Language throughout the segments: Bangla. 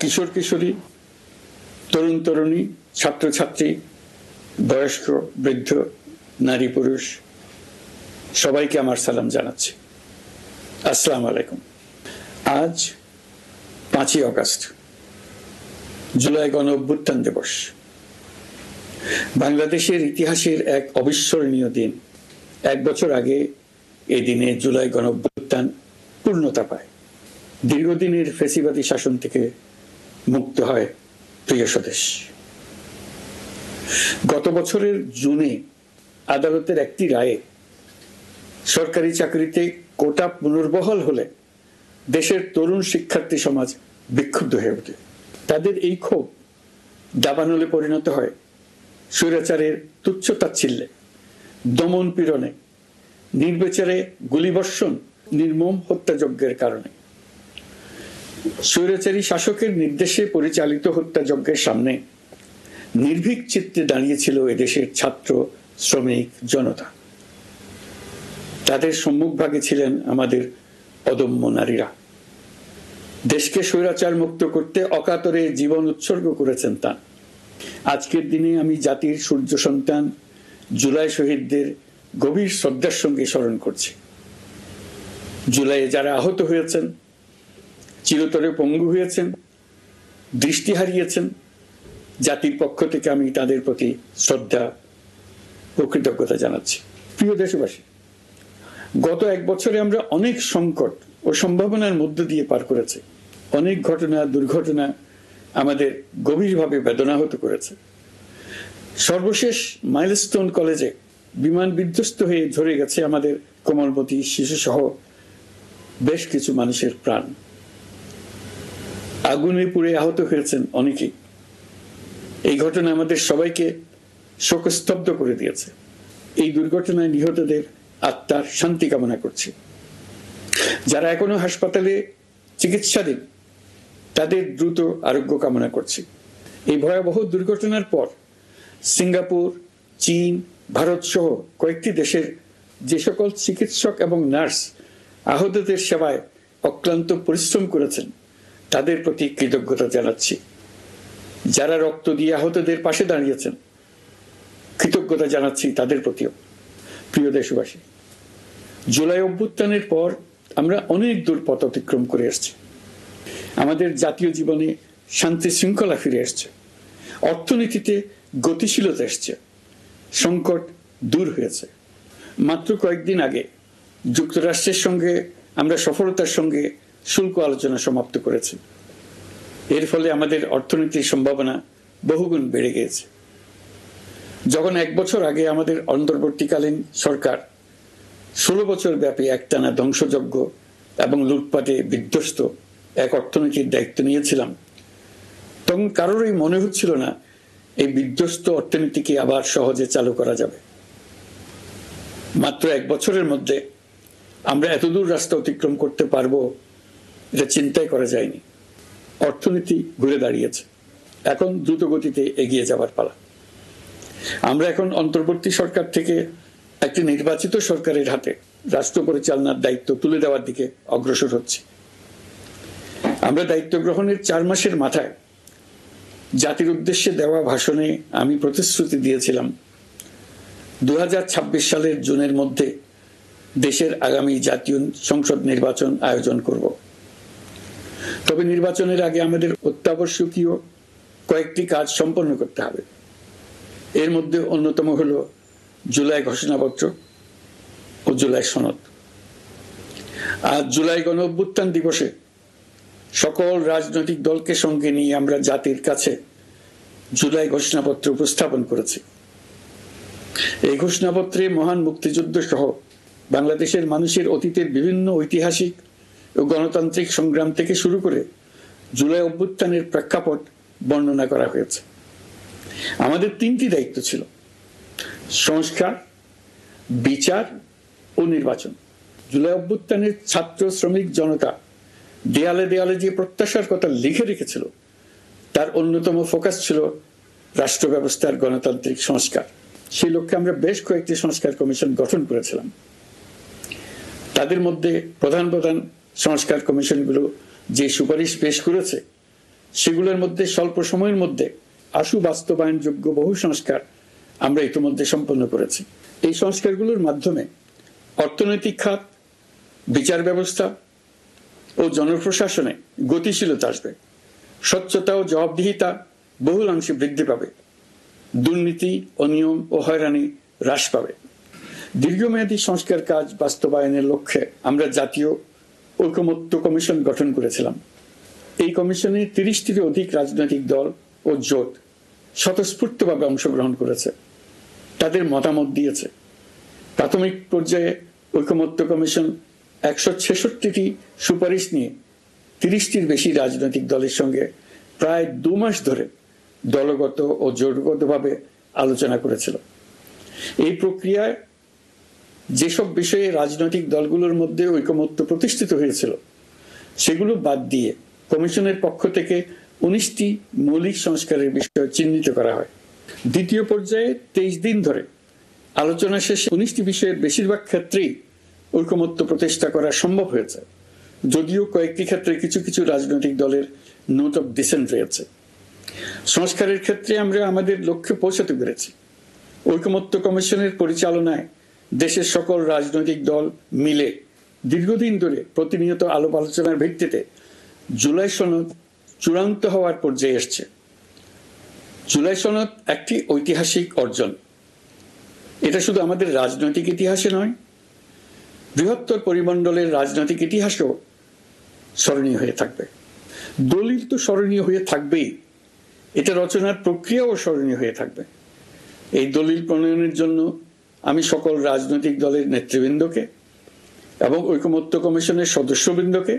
কিশোর কিশোরী, তরুণ তরুণী, ছাত্রছাত্রী, বয়স্ক, বৃদ্ধ, নারী পুরুষ সবাইকে আমার সালাম জানাচ্ছি। আসসালামু আলাইকুম। আজ 5ই অগস্ট, জুলাই গণ অভ্যুত্থান দিবস। বাংলাদেশের ইতিহাসের এক অবিস্মরণীয় দিন। 1 বছর আগে এই দিনে জুলাই গণ অভ্যুত্থান পূর্ণতা পায়। দীর্ঘদিনের ফ্যাসিবাদী শাসন থেকে মুক্ত হয় প্রিয় স্বদেশ। গত বছরের জুনে আদালতের একটি রায়ে সরকারি চাকরিতে কোটা পুনর্বহাল হলে দেশের তরুণ শিক্ষার্থী সমাজ বিক্ষুব্ধ হয়ে ওঠে। তাদের এই ক্ষোভ দাবানলে পরিণত হয় স্বৈরাচারের তুচ্ছ-তাচ্ছিল্যে, দমন পীড়নে, নির্বিচারে গুলিবর্ষণ, নির্মম হত্যাযজ্ঞের কারণে। স্বৈরাচারী শাসকের নির্দেশে পরিচালিত হত্যাযজ্ঞের সামনে নির্ভীক চিত্তে দাঁড়িয়েছিল এদেশের ছাত্র, শ্রমিক, জনতা। তাদের সম্মুখভাগে ছিলেন আমাদের অদম্য নারীরা। দেশকে স্বৈরাচার মুক্ত করতে অকাতরে জীবন উৎসর্গ করেছেন তা। আজকের দিনে আমি জাতির সূর্য সন্তান জুলাই শহীদদের গভীর শ্রদ্ধার সঙ্গে স্মরণ করছি। জুলাইয়ে যারা আহত হয়েছেন, চিরতরে পঙ্গু হয়েছেন, দৃষ্টি হারিয়েছেন, জাতির পক্ষ থেকে আমি তাদের প্রতি শ্রদ্ধা ও কৃতজ্ঞতা জানাচ্ছি। প্রিয় দেশবাসী, গত 1 বছরে আমরা অনেক সংকট ও সম্ভাবনার মধ্য দিয়ে পার করেছি। অনেক ঘটনা, দুর্ঘটনা আমাদের গভীরভাবে বেদনাহত করেছে। সর্বশেষ মাইলস্টোন কলেজে বিমান বিধ্বস্ত হয়ে ঝরে গেছে আমাদের কোমলমতি শিশু সহ বেশ কিছু মানুষের প্রাণ। আগুনে পুড়ে আহত হয়েছেন অনেকেই। এই ঘটনা আমাদের সবাইকে শোকস্তব্ধ করে দিয়েছে। এই দুর্ঘটনায় নিহতদের আত্মার শান্তি কামনা করছি। যারা এখনো হাসপাতালে চিকিৎসাধীন তাদের দ্রুত আরোগ্য কামনা করছি। এই ভয়াবহ দুর্ঘটনার পর সিঙ্গাপুর, চীন, ভারত সহ কয়েকটি দেশের যে সকল চিকিৎসক এবং নার্স আহতদের সেবায় অক্লান্ত পরিশ্রম করেছেন তাদের প্রতি কৃতজ্ঞতা জানাচ্ছি। যারা রক্ত দিয়ে আহতদের পাশে দাঁড়িয়েছেন কৃতজ্ঞতা জানাচ্ছি তাদের প্রতিও। প্রিয় দেশবাসী, জুলাই অভ্যুত্থানের পর আমরা অনেক দূর পথ অতিক্রম করে এসেছি। আমাদের জাতীয় জীবনে শান্তি শৃঙ্খলা ফিরে এসছে, অর্থনীতিতে গতিশীলতা এসছে, সংকট দূর হয়েছে। মাত্র কয়েকদিন আগে যুক্তরাষ্ট্রের সঙ্গে আমরা সফলতার সঙ্গে শুল্ক আলোচনা সমাপ্ত করেছি। এর ফলে আমাদের অর্থনীতির সম্ভাবনা বহুগুণ বেড়ে গিয়েছে। যখন 1 বছর আগে আমাদের অন্তর্বর্তীকালীন সরকার 16 বছর ব্যাপী একটানা ধ্বংসযজ্ঞ এবং লুটপাটে বিধ্বস্ত এক অর্থনীতির দায়িত্ব নিয়েছিলাম, তখন কারোরই মনে হচ্ছিল না এই বিধ্বস্ত অর্থনীতিকে আবার সহজে চালু করা যাবে। মাত্র 1 বছরের মধ্যে আমরা এতদূর রাস্তা অতিক্রম করতে পারবো এটা চিন্তাই করা যায়নি। অর্থনীতি ঘুরে দাঁড়িয়েছে, এখন দ্রুত গতিতে এগিয়ে যাবার পালা। আমরা এখন অন্তর্বর্তী সরকার থেকে একটি নির্বাচিত সরকারের হাতে রাষ্ট্র পরিচালনার দায়িত্ব তুলে দেওয়ার দিকে অগ্রসর হচ্ছি। আমরা দায়িত্ব গ্রহণের 4 মাসের মাথায় জাতির উদ্দেশ্যে দেওয়া ভাষণে আমি প্রতিশ্রুতি দিয়েছিলাম 2026 সালের জুনের মধ্যে দেশের আগামী জাতীয় সংসদ নির্বাচন আয়োজন করব। তবে নির্বাচনের আগে আমাদের অত্যাবশ্যকীয় কয়েকটি কাজ সম্পন্ন করতে হবে। এর মধ্যে অন্যতম হলো জুলাই ঘোষণাপত্র ও জুলাই সনদ। আজ জুলাই গণ অভ্যুত্থান দিবসে সকল রাজনৈতিক দলকে সঙ্গে নিয়ে আমরা জাতির কাছে জুলাই ঘোষণাপত্র উপস্থাপন করেছি। এই ঘোষণাপত্রে মহান মুক্তিযুদ্ধ সহ বাংলাদেশের মানুষের অতীতের বিভিন্ন ঐতিহাসিক ও গণতান্ত্রিক সংগ্রাম থেকে শুরু করে জুলাই অভ্যুত্থানের প্রেক্ষাপট বর্ণনা করা হয়েছে। আমাদের 3টি দায়িত্ব ছিল: সংস্কার, বিচার ও নির্বাচন। জুলাই অভ্যুত্থানের ছাত্র, শ্রমিক, জনতা দেয়ালে দেয়ালে যে প্রত্যাশার কথা লিখে রেখেছিল তার অন্যতম ফোকাস ছিল রাষ্ট্র ব্যবস্থার গণতান্ত্রিক সংস্কার। সেই লক্ষ্যে আমরা বেশ কয়েকটি সংস্কার কমিশন গঠন করেছিলাম। তাদের মধ্যে প্রধান প্রধান সংস্কার কমিশনগুলো যে সুপারিশ পেশ করেছে সেগুলোর মধ্যে স্বল্প সময়ের মধ্যে আশু বাস্তবায়নযোগ্য বহু সংস্কার আমরা ইতিমধ্যে সম্পন্ন করেছি। এই সংস্কারগুলোর মাধ্যমে অর্থনৈতিক খাত, বিচার ব্যবস্থা ও জনপ্রশাসনে গতিশীলতা আসবে, স্বচ্ছতা ও জবাবদিহিতা বহুলাংশে বৃদ্ধি পাবে, দুর্নীতি, অনিয়ম ও হয়রানি হ্রাস পাবে। দীর্ঘমেয়াদী সংস্কার কাজ বাস্তবায়নের লক্ষ্যে আমরা জাতীয় ঐকমত্য কমিশন গঠন করেছিলাম। এই কমিশনে 30টিরও অধিক রাজনৈতিক দল ও জোট স্বতঃস্ফূর্তভাবে অংশগ্রহণ করেছে, তাদের মতামত দিয়েছে। প্রাথমিক পর্যায়ে ঐকমত্য কমিশন 166টি সুপারিশ নিয়ে 30টির বেশি রাজনৈতিক দলের সঙ্গে প্রায় 2 মাস ধরে দলগত ও জোটগতভাবে আলোচনা করেছিল। এই প্রক্রিয়ায় যেসব বিষয়ে রাজনৈতিক দলগুলোর মধ্যে ঐকমত্য প্রতিষ্ঠিত হয়েছিল সেগুলো বাদ দিয়ে কমিশনের পক্ষ থেকে 19টি মৌলিক সংস্কারের বিষয় চিহ্নিত করা হয়। দ্বিতীয় পর্যায়ে 23 দিন ধরে আলোচনা শেষে 19টি বিষয়ের বেশিরভাগ ক্ষেত্রেই ঐকমত্য প্রতিষ্ঠা করা সম্ভব হয়েছে, যদিও কয়েকটি ক্ষেত্রে কিছু কিছু রাজনৈতিক দলের নোট অফ ডিসেন্ট রয়েছে। সংস্কারের ক্ষেত্রে আমরা আমাদের লক্ষ্যে পৌঁছাতে পেরেছি। ঐকমত্য কমিশনের পরিচালনায় দেশের সকল রাজনৈতিক দল মিলে দীর্ঘদিন ধরে প্রতিনিয়ত আলাপ আলোচনার ভিত্তিতে জুলাই সনদ চূড়ান্ত হওয়ার পর্যায়ে এসছে। জুলাই সনদ একটি ঐতিহাসিক অর্জন। এটা শুধু আমাদের রাজনৈতিক ইতিহাসে নয়, বৃহত্তর পরিমণ্ডলের রাজনৈতিক ইতিহাসেও স্মরণীয় হয়ে থাকবে। দলিল তো স্মরণীয় হয়ে থাকবেই, এটা রচনার প্রক্রিয়াও স্মরণীয় হয়ে থাকবে। এই দলিল প্রণয়নের জন্য আমি সকল রাজনৈতিক দলের নেতৃবৃন্দকে এবং ঐকমত্য কমিশনের সদস্যবৃন্দকে,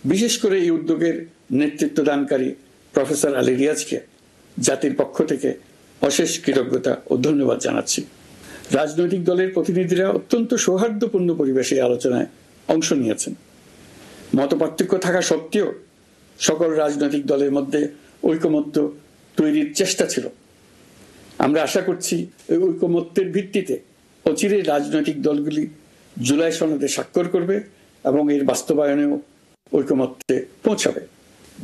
বিশেষ করে এই উদ্যোগের নেতৃত্ব দানকারী প্রফেসর আলী রিয়াজকে জাতির পক্ষ থেকে অশেষ কৃতজ্ঞতা ও ধন্যবাদ জানাচ্ছি। রাজনৈতিক দলের প্রতিনিধিরা অত্যন্ত সৌহার্দ্যপূর্ণ পরিবেশে আলোচনায় অংশ নিয়েছেন। মতপার্থক্য থাকা সত্ত্বেও সকল রাজনৈতিক দলের মধ্যে ঐকমত্য তৈরির চেষ্টা ছিল। আমরা আশা করছি এই ঐকমত্যের ভিত্তিতে অচিরেই রাজনৈতিক দলগুলি জুলাই সনদে স্বাক্ষর করবে এবং এর বাস্তবায়নেও ঐকমত্যে পৌঁছাবে।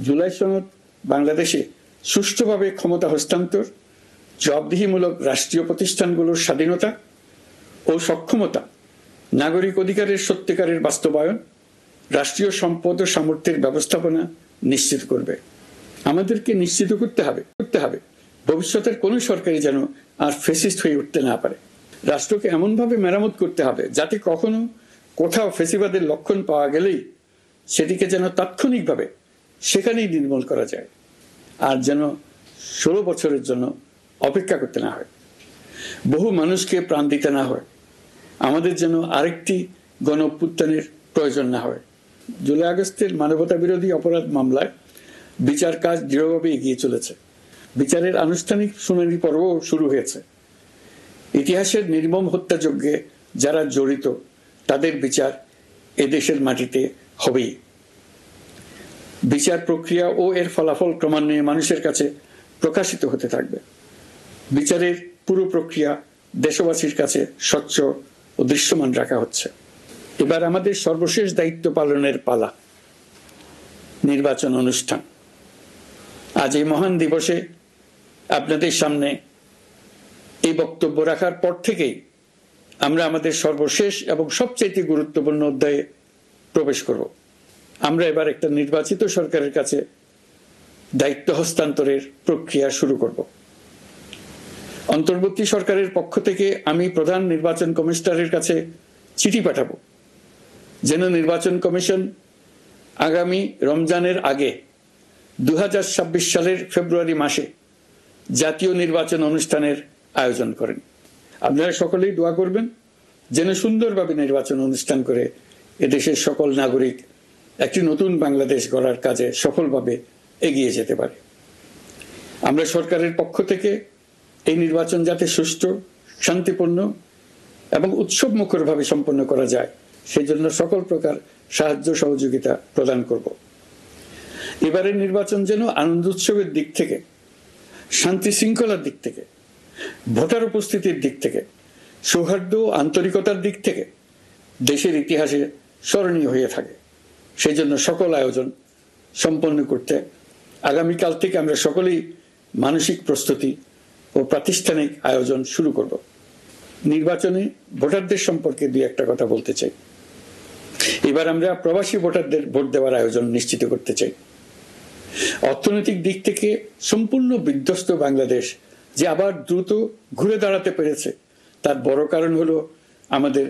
জুলাই সনদ বাংলাদেশে সুষ্ঠুভাবে ক্ষমতা হস্তান্তর, জবাবদিহিমূলক রাষ্ট্রীয় প্রতিষ্ঠানগুলোর স্বাধীনতা ও সক্ষমতা, নাগরিক অধিকারের সত্যিকারের বাস্তবায়ন, রাষ্ট্রীয় সম্পদ ও সামর্থ্যের ব্যবস্থাপনা নিশ্চিত করবে। আমাদেরকে নিশ্চিত করতে হবে ভবিষ্যতের কোনো সরকারই যেন আর ফ্যাসিস্ট হয়ে উঠতে না পারে। রাষ্ট্রকে এমনভাবে মেরামত করতে হবে যাতে কখনো কোথাও ফ্যাসিবাদের লক্ষণ পাওয়া গেলেই সেটিকে যেন তাৎক্ষণিকভাবে সেখানেই নির্মূল করা যায়, আর যেন 16 বছরের জন্য অপেক্ষা করতে না হয়, বহু মানুষকে প্রাণ দিতে না হয়, আমাদের যেন আরেকটি গণ অভ্যুত্থানের প্রয়োজন না হয়। জুলাই আগস্টের মানবতা বিরোধী অপরাধ মামলায় বিচার কাজ দৃঢ়ভাবে এগিয়ে চলেছে। বিচারের আনুষ্ঠানিক শুনানি পর্বও শুরু হয়েছে। ইতিহাসের নির্মম হত্যাযজ্ঞে যারা জড়িত তাদের বিচার এদেশের মাটিতে হবেই। বিচার প্রক্রিয়া ও এর ফলাফল ক্রমান্বয়ে মানুষের কাছে প্রকাশিত হতে থাকবে। বিচারের পুরো প্রক্রিয়া দেশবাসীর কাছে স্বচ্ছ ও দৃশ্যমান রাখা হচ্ছে। এবার আমাদের সর্বশেষ দায়িত্ব পালনের পালা, নির্বাচন অনুষ্ঠান। আজ এই মহান দিবসে আপনাদের সামনে এই বক্তব্য রাখার পর থেকেই আমরা আমাদের সর্বশেষ এবং সবচেয়ে গুরুত্বপূর্ণ অধ্যায়ে প্রবেশ করব। আমরা এবার একটা নির্বাচিত সরকারের কাছে দায়িত্ব হস্তান্তরের প্রক্রিয়া শুরু করব। অন্তর্বর্তী সরকারের পক্ষ থেকে আমি প্রধান নির্বাচন কমিশনারের কাছে চিঠি পাঠাবো যেন নির্বাচন কমিশন আগামী রমজানের আগে 2026 সালের ফেব্রুয়ারি মাসে জাতীয় নির্বাচন অনুষ্ঠানের আয়োজন করেন। আপনারা সকলেই দোয়া করবেন যেন সুন্দরভাবে নির্বাচন অনুষ্ঠান করে এদেশের সকল নাগরিক একটি নতুন বাংলাদেশ গড়ার কাজে সফলভাবে এগিয়ে যেতে পারে। আমরা সরকারের পক্ষ থেকে এই নির্বাচন যাতে সুষ্ঠু, শান্তিপূর্ণ এবং উৎসব মুখরভাবে সম্পন্ন করা যায় সেজন্য সকল প্রকার সাহায্য সহযোগিতা প্রদান করব। এবারের নির্বাচন যেন আনন্দ উৎসবের দিক থেকে, শান্তি শৃঙ্খলার দিক থেকে, ভোটার উপস্থিতির দিক থেকে, সৌহার্দ্য ও আন্তরিকতার দিক থেকে দেশের ইতিহাসে স্মরণীয় হয়ে থাকে। সেই জন্য সকল আয়োজন সম্পন্ন করতে আগামীকাল থেকে আমরা সকলেই মানসিক প্রস্তুতি ও প্রাতিষ্ঠানিক আয়োজন শুরু করব। নির্বাচনে ভোটারদের সম্পর্কে দুই একটা কথা বলতে চাই। এবার আমরা প্রবাসী ভোটারদের ভোট দেওয়ার আয়োজন নিশ্চিত করতে চাই। অর্থনৈতিক দিক থেকে সম্পূর্ণ বিধ্বস্ত বাংলাদেশ যে আবার দ্রুত ঘুরে দাঁড়াতে পেরেছে, তার বড় কারণ হলো আমাদের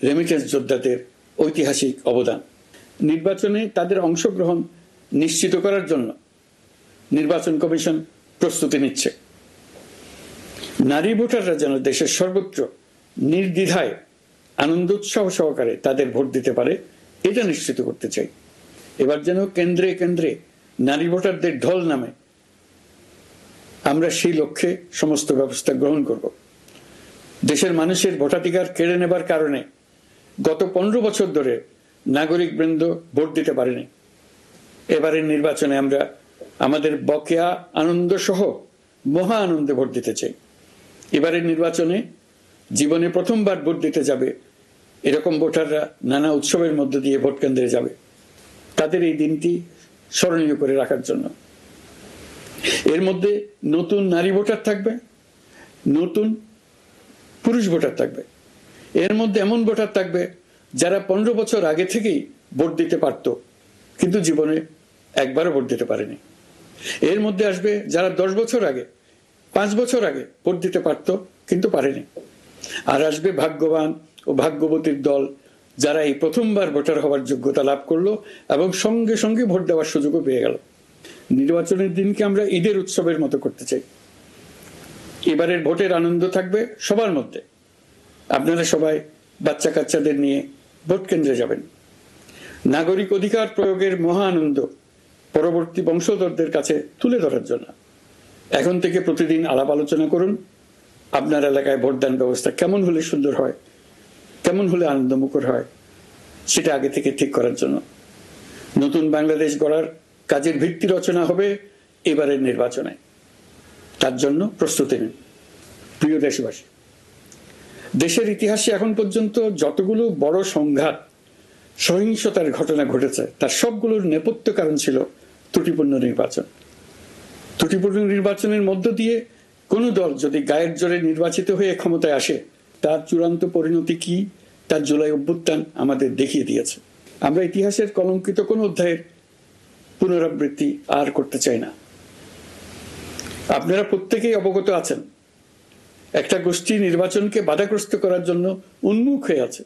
রেমিটেন্স যোদ্ধাদের ঐতিহাসিক অবদান। নির্বাচনে তাদের অংশগ্রহণ নিশ্চিত করার জন্য নির্বাচন কমিশন প্রস্তুতি নিচ্ছে। নারী ভোটাররা যেন দেশের সর্বত্র নির্দ্বিধায় আনন্দ উৎসাহ সহকারে তাদের ভোট দিতে পারে, এটা নিশ্চিত করতে চাই। এবার যেন কেন্দ্রে কেন্দ্রে নারী ভোটারদের ঢল নামে, আমরা সেই লক্ষ্যে সমস্ত ব্যবস্থা গ্রহণ করব। দেশের মানুষের ভোটাধিকার কেড়ে নেবার কারণে গত 15 বছর ধরে নাগরিক বৃন্দ ভোট দিতে পারেনি। এবারের নির্বাচনে আমরা আমাদের বকেয়া আনন্দ সহ মহা আনন্দে ভোট দিতে চাই। এবারের নির্বাচনে জীবনে প্রথমবার ভোট দিতে যাবে এরকম ভোটাররা নানা উৎসবের মধ্য দিয়ে ভোট কেন্দ্রে যাবে, তাদের এই দিনটি স্মরণীয় করে রাখার জন্য। এর মধ্যে নতুন নারী ভোটার থাকবে, নতুন পুরুষ ভোটার থাকবে, এর মধ্যে এমন ভোটার থাকবে যারা 15 বছর আগে থেকেই ভোট দিতে পারত কিন্তু জীবনে একবারও ভোট দিতে পারেনি। এর মধ্যে আসবে যারা 10 বছর আগে, 5 বছর আগে ভোট দিতে পারত কিন্তু পারেনি। আর আসবে ভাগ্যবান ও ভাগ্যবতীর দল, যারা এই প্রথমবার ভোটার হওয়ার যোগ্যতা লাভ করলো এবং সঙ্গে সঙ্গে ভোট দেওয়ার সুযোগও পেয়ে গেল। নির্বাচনের দিনকে আমরা ঈদের উৎসবের মতো করতে চাই। এবারের ভোটের আনন্দ থাকবে সবার মধ্যে। আপনারা সবাই বাচ্চা কাচ্চাদের নিয়ে ভোট কেন্দ্রে যাবেন। নাগরিক অধিকার প্রয়োগের মহা আনন্দ পরবর্তী বংশধরদের কাছে তুলে ধরার জন্য এখন থেকে প্রতিদিন আলাপ আলোচনা করুন। আপনার এলাকায় ভোটদান ব্যবস্থা কেমন হলে সুন্দর হয়, কেমন হলে আনন্দমুখর হয়, সেটা আগে থেকে ঠিক করার জন্য নতুন বাংলাদেশ গড়ার কাজের ভিত্তি রচনা হবে এবারের নির্বাচনে। তার জন্য প্রস্তুতি নিন। প্রিয় দেশবাসী, দেশের ইতিহাসে এখন পর্যন্ত যতগুলো বড় সংঘাত, সহিংসতার ঘটনা ঘটেছে, তার সবগুলোর নেপথ্য কারণ ছিল ত্রুটিপূর্ণ নির্বাচন। ত্রুটিপূর্ণ নির্বাচনের মধ্য দিয়ে কোনো দল যদি গায়ের জোরে নির্বাচিত হয়ে ক্ষমতায় আসে, তার চূড়ান্ত পরিণতি কি, তার জুলাই অভ্যুত্থান আমাদের দেখিয়ে দিয়েছে। আমরা ইতিহাসের কলঙ্কিত কোন অধ্যায়ের পুনরাবৃত্তি আর করতে চাই না। আপনারা প্রত্যেকেই অবগত আছেন, একটা গোষ্ঠী নির্বাচনকে বাধাগ্রস্ত করার জন্য উন্মুখ হয়ে আছে।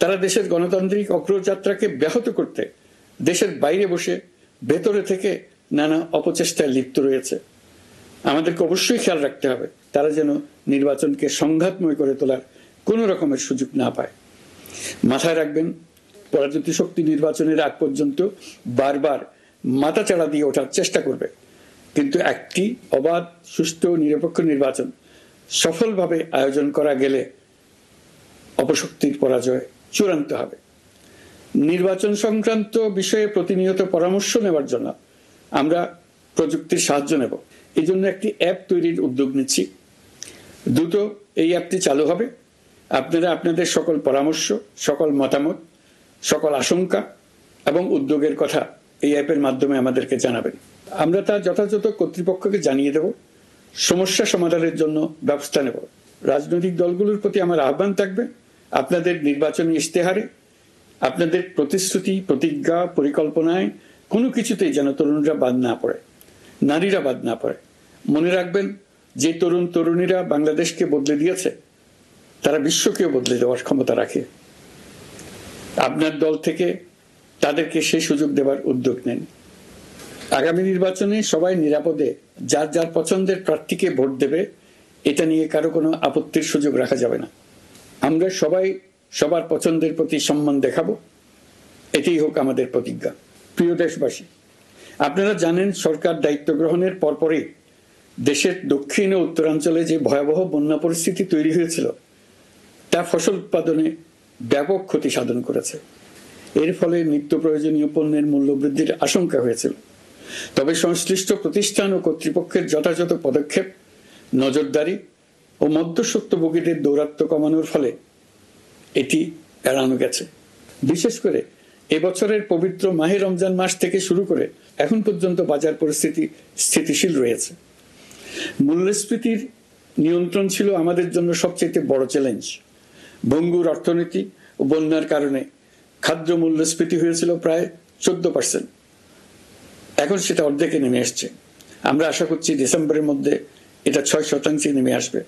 তারা দেশের গণতান্ত্রিক অগ্রযাত্রাকে ব্যাহত করতে দেশের বাইরে বসে ভেতরে থেকে নানা অপচেষ্টায় লিপ্ত রয়েছে। আমাদেরকে অবশ্যই খেয়াল রাখতে হবে তারা যেন নির্বাচনকে সংঘাতময় করে তোলার কোনো রকমের সুযোগ না পায়। মাথায় রাখবেন, পরাজিত শক্তি নির্বাচনের আগ পর্যন্ত বারবার মাথাচাড়া দিয়ে ওঠার চেষ্টা করবে, কিন্তু একটি অবাধ, সুষ্ঠু, নিরপেক্ষ নির্বাচন সফলভাবে আয়োজন করা গেলে অপশক্তির পরাজয় চূড়ান্ত হবে। নির্বাচন সংক্রান্ত বিষয়ে প্রতিনিয়ত পরামর্শ নেওয়ার জন্য আমরা প্রযুক্তির সাহায্য নেব। এই জন্য একটি অ্যাপ তৈরির উদ্যোগ নিচ্ছি। দ্রুত এই অ্যাপটি চালু হবে। আপনারা আপনাদের সকল পরামর্শ, সকল মতামত, সকল আশঙ্কা এবং উদ্যোগের কথা এই অ্যাপের মাধ্যমে আমাদেরকে জানাবেন। আমরা তা যথাযথ কর্তৃপক্ষকে জানিয়ে দেব, সমস্যা সমাধানের জন্য ব্যবস্থা নেব। রাজনৈতিক দলগুলোর প্রতি আমার আহ্বান থাকবে, আপনাদের নির্বাচনী ইশতেহারে, আপনাদের প্রতিশ্রুতি, প্রতিজ্ঞা, পরিকল্পনায় কোনো কিছুতেই যেন তরুণরা বাদ না পড়ে, নারীরা বাদ না পড়ে। মনে রাখবেন, যে তরুণ তরুণীরা বাংলাদেশকে বদলে দিয়েছে, তারা বিশ্বকেও বদলে দেওয়ার ক্ষমতা রাখে। আপনার দল থেকে তাদেরকে সেই সুযোগ দেওয়ার উদ্যোগ নেন। আগামী নির্বাচনে সবাই নিরাপদে যার যার পছন্দের প্রার্থীকে ভোট দেবে, এটা নিয়ে কারো কোনো আপত্তির সুযোগ রাখা যাবে না। আমরা সবাই সবার পছন্দের প্রতি সম্মান দেখাবো, এটাই হোক আমাদের প্রতিজ্ঞা। প্রিয় দেশবাসী, আপনারা জানেন, সরকার দায়িত্ব গ্রহণের পরপরই দেশের দক্ষিণ ও উত্তরাঞ্চলে যে ভয়াবহ বন্যা পরিস্থিতি তৈরি হয়েছিল, তা ফসল উৎপাদনে ব্যাপক ক্ষতি সাধন করেছে। এর ফলে নিত্য প্রয়োজনীয় পণ্যের মূল্য বৃদ্ধির আশঙ্কা হয়েছিল। তবে সংশ্লিষ্ট প্রতিষ্ঠান ও কর্তৃপক্ষের যথাযথ পদক্ষেপ, নজরদারি ও মধ্যস্বত্বভোগীদের দৌরাত্ম্য কমানোর ফলে এটি এড়ানো গেছে। বিশেষ করে এবছরের পবিত্র মাহে রমজান মাস থেকে শুরু করে এখন পর্যন্ত বাজার পরিস্থিতি স্থিতিশীল রয়েছে। মূল্যস্ফীতির নিয়ন্ত্রণ ছিল আমাদের জন্য সবচেয়ে বড় চ্যালেঞ্জ। ভঙ্গুর অর্থনীতি ও বন্যার কারণে খাদ্য মূল্যস্ফীতি হয়েছিল প্রায় 14%। এখন সেটা অর্ধেকে নেমে আসছে। আমরা আশা করছি ডিসেম্বরের মধ্যে এটা 6% নেমে আসবে।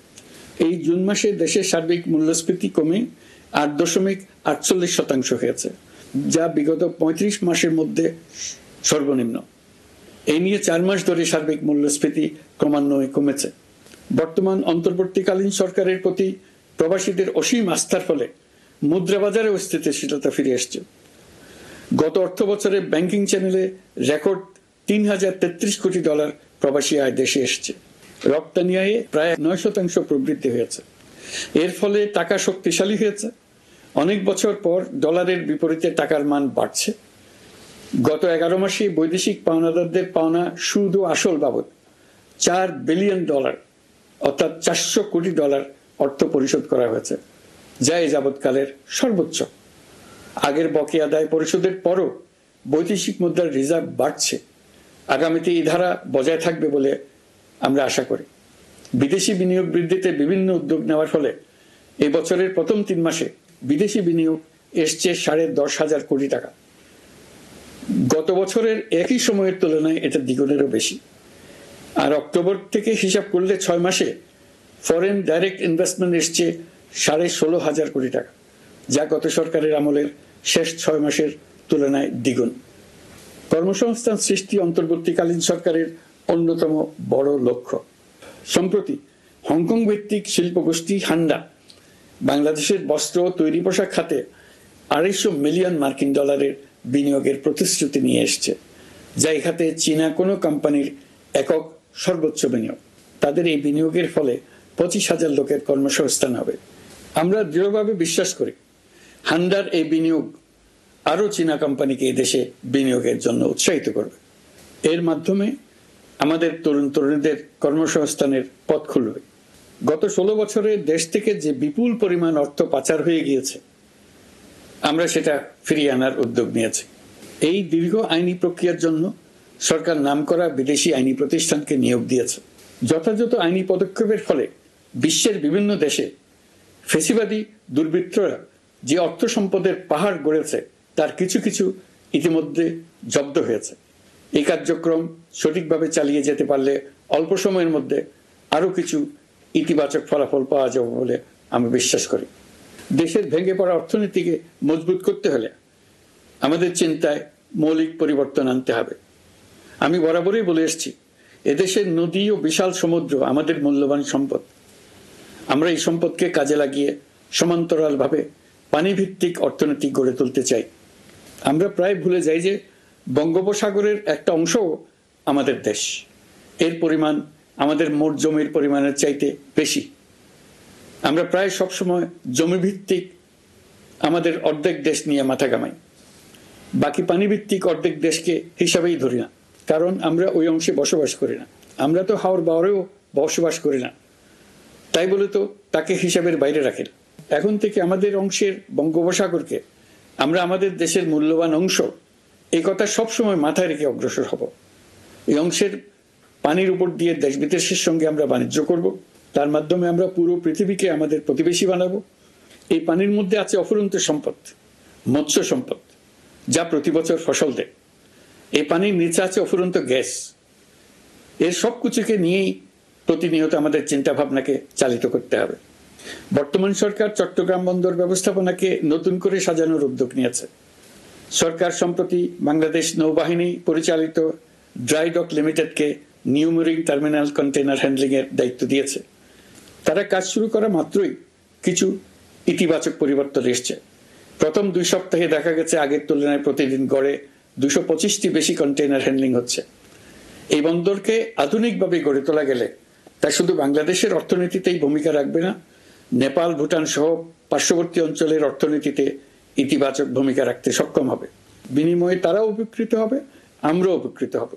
এই জুন মাসে দেশের সার্বিক মূল্যস্ফীতি কমে 8.48% হয়েছে, যা বিগত 35 মাসের মধ্যে সর্বনিম্ন। এই নিয়ে 4 মাস ধরে সার্বিক মূল্যস্ফীতি ক্রমান্বয়ে কমেছে। বর্তমান অন্তর্বর্তীকালীন সরকারের প্রতি প্রবাসীদের অসীম আস্থার ফলে মুদ্রা বাজারে স্থিতিশীলতা ফিরে আসছে। গত অর্থ বছরে ব্যাংকিং চ্যানেলে রেকর্ড $3033 কোটি প্রবাসী আয় দেশে এসেছে। রপ্তানি আয়ে প্রায় 9% প্রবৃদ্ধি হয়েছে। এর ফলে টাকা শক্তিশালী হয়েছে। অনেক বছর পর ডলারের বিপরীতে টাকার মান বাড়ছে। গত 11 মাসে বৈদেশিক পাওনাদারদের পাওনা সুদ ও আসল বাবদ $4 বিলিয়ন অর্থাৎ $400 কোটি অর্থ পরিশোধ করা হয়েছে, যা এ যাবৎকালের সর্বোচ্চ। আগের বকেয়া আদায় পরিশোধের পরও বৈদেশিক মুদ্রার রিজার্ভ বাড়ছে। আগামীতে এই ধারা বজায় থাকবে বলে আমরা আশা করি। বিদেশি বিনিয়োগ বৃদ্ধিতে বিভিন্ন উদ্যোগ নেওয়ার ফলে এই বছরের প্রথম 3 মাসে বিদেশি বিনিয়োগ এসছে $10,500 কোটি। গত বছরের একই সময়ের তুলনায় এটা দ্বিগুণেরও বেশি। আর অক্টোবর থেকে হিসাব করলে 6 মাসে ফরেন ডাইরেক্ট ইনভেস্টমেন্ট এসছে $16,500 কোটি, যা গত সরকারের আমলের শেষ 6 মাসের তুলনায় দ্বিগুণ। কর্মসংস্থান সৃষ্টি অন্তর্বর্তীকালীন সরকারের অন্যতম বড় লক্ষ্য। সম্প্রতি হংকং ভিত্তিক শিল্পগোষ্ঠী হান্ডা বাংলাদেশের বস্ত্র তৈরি পোশাক খাতে $250 মিলিয়ন বিনিয়োগের প্রতিশ্রুতি নিয়ে এসছে, যা এই খাতে চীনা কোনো কোম্পানির একক সর্বোচ্চ বিনিয়োগ। তাদের এই বিনিয়োগের ফলে 25,000 লোকের কর্মসংস্থান হবে। আমরা দৃঢ়ভাবে বিশ্বাস করি হান্ডার এই বিনিয়োগ আরো চীনা কোম্পানিকে এই দেশে বিনিয়োগের জন্য উৎসাহিত করবে। এর মাধ্যমে আমাদের তরুণ তরুণীদের কর্মসংস্থানের পথ খুলবে। গত 16 বছরে দেশ থেকে যে বিপুল পরিমাণ অর্থ পাচার হয়ে গিয়েছে, আমরা সেটা ফিরিয়ে আনার উদ্যোগ নিয়েছি। এই দীর্ঘ আইনি প্রক্রিয়ার জন্য সরকার নামকরা বিদেশি আইনি প্রতিষ্ঠানকে নিয়োগ দিয়েছে। যথাযথ আইনি পদক্ষেপের ফলে বিশ্বের বিভিন্ন দেশে ফেসিবাদী দুর্বৃত্তরা যে অর্থ সম্পদের পাহাড় গড়েছে তার কিছু কিছু ইতিমধ্যে জব্দ হয়েছে। এই কার্যক্রম সঠিকভাবে চালিয়ে যেতে পারলে অল্প সময়ের মধ্যে আরো কিছু ইতিবাচক ফলাফল পাওয়া যাবে বলে আমি বিশ্বাস করি। দেশের ভেঙে পড়া অর্থনীতিকে মজবুত করতে হলে আমাদের চিন্তায় মৌলিক পরিবর্তন আনতে হবে। আমি বরাবরই বলে এসেছি, এদেশের নদী ও বিশাল সমুদ্র আমাদের মূল্যবান সম্পদ। আমরা এই সম্পদকে কাজে লাগিয়ে সমান্তরালভাবে পানিভিত্তিক অর্থনীতি গড়ে তুলতে চাই। আমরা প্রায় ভুলে যাই যে বঙ্গোপসাগরের একটা অংশও আমাদের দেশ। এর পরিমাণ আমাদের মোট জমির পরিমাণের চাইতে বেশি। আমরা প্রায় সবসময় জমিভিত্তিক আমাদের অর্ধেক দেশ নিয়ে মাথা ঘামাই, বাকি পানিভিত্তিক অর্ধেক দেশকে হিসাবেই ধরি না, কারণ আমরা ওই অংশে বসবাস করি না। আমরা তো হাওর বাওরেও বসবাস করি না, তাই বলে তো তাকে হিসাবের বাইরে রাখেন। এখন থেকে আমাদের অংশের বঙ্গোপসাগরকে আমরা আমাদের দেশের মূল্যবান অংশ, এই কথা সবসময় মাথায় রেখে অগ্রসর হব। এই অংশের পানির উপর দিয়ে দেশ বিদেশের সঙ্গে আমরা বাণিজ্য করব। তার মাধ্যমে আমরা পুরো পৃথিবীকে আমাদের প্রতিবেশী বানাবো। এই পানির মধ্যে আছে অফুরন্ত সম্পদ, মৎস্য সম্পদ, যা প্রতি বছর ফসল দেয়। এই পানির নিচে আছে অফুরন্ত গ্যাস। এর সব কিছুকে নিয়েই প্রতিনিয়ত আমাদের চিন্তা ভাবনাকে চালিত করতে হবে। বর্তমান সরকার চট্টগ্রাম বন্দর ব্যবস্থাপনাকে নতুন করে সাজানোর উদ্যোগ নিয়েছে। সরকার সম্প্রতি বাংলাদেশ নৌবাহিনী পরিচালিত ড্রাই ডক লিমিটেডকে new marine terminal container handling এর দায়িত্ব দিয়েছে। তারা কাজ শুরু করা মাত্রই কিছু ইতিবাচক পরিবর্তন এসছে। প্রথম 2 সপ্তাহে দেখা গেছে আগের তুলনায় প্রতিদিন গড়ে 225টি বেশি কন্টেইনার হ্যান্ডলিং হচ্ছে। এই বন্দরকে আধুনিকভাবে গড়ে তোলা গেলে তা শুধু বাংলাদেশের অর্থনীতিতেই ভূমিকা রাখবে না, নেপাল, ভুটান সহ পার্শ্ববর্তী অঞ্চলের অর্থনীতিতে ইতিবাচক ভূমিকা রাখতে সক্ষম হবে। বিনিময়ে তারাও উপকৃত হবে, আমরাও উপকৃত হব।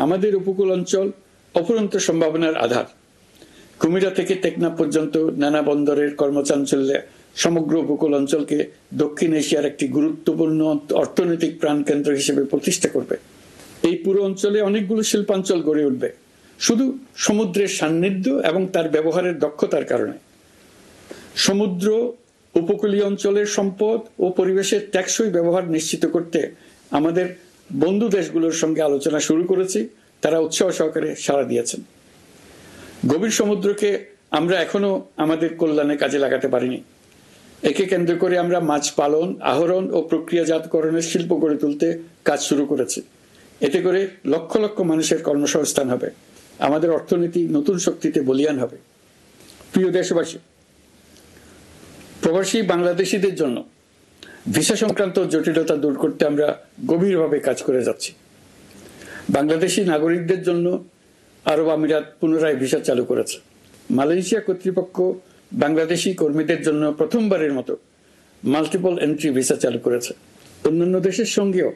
আমাদের উপকূল অঞ্চল অফুরন্ত সম্ভাবনার আধার। কুমিরা থেকে টেকনাফ পর্যন্ত নানা বন্দরের কর্মচাঞ্চল্যে সমগ্র উপকূল অঞ্চলকে দক্ষিণ এশিয়ার একটি গুরুত্বপূর্ণ অর্থনৈতিক প্রাণকেন্দ্র হিসেবে প্রতিষ্ঠা করবে। এই পুরো অঞ্চলে অনেকগুলো শিল্পাঞ্চল গড়ে উঠবে শুধু সমুদ্রের সান্নিধ্য এবং তার ব্যবহারের দক্ষতার কারণে। সমুদ্র উপকূলীয় অঞ্চলের সম্পদ ও পরিবেশের টেকসই ব্যবহার নিশ্চিত করতে আমাদের বন্ধু দেশগুলোর সঙ্গে আলোচনা শুরু করেছি, তারা উৎসাহ সহকারে সাড়া দিয়েছেন। গভীর সমুদ্রকে আমরা এখনো আমাদের কল্যাণে কাজে লাগাতে পারিনি। একে কেন্দ্র করে আমরা মাছ পালন, আহরণ ও প্রক্রিয়াজাতকরণের শিল্প গড়ে তুলতে কাজ শুরু করেছি। এতে করে লক্ষ লক্ষ মানুষের কর্মসংস্থান হবে, আমাদের অর্থনীতি নতুন শক্তিতে বলীয়ান হবে। প্রিয় দেশবাসী, প্রবাসী বাংলাদেশিদের জন্য ভিসা সংক্রান্ত জটিলতা দূর করতে আমরা গভীরভাবে কাজ করে যাচ্ছি। বাংলাদেশি নাগরিকদের জন্য আরব আমিরাত পুনরায় ভিসা চালু করেছে। মালয়েশিয়া কর্তৃপক্ষ বাংলাদেশি কর্মীদের জন্য প্রথমবারের মতো মাল্টিপল এন্ট্রি ভিসা চালু করেছে। অন্যান্য দেশের সঙ্গেও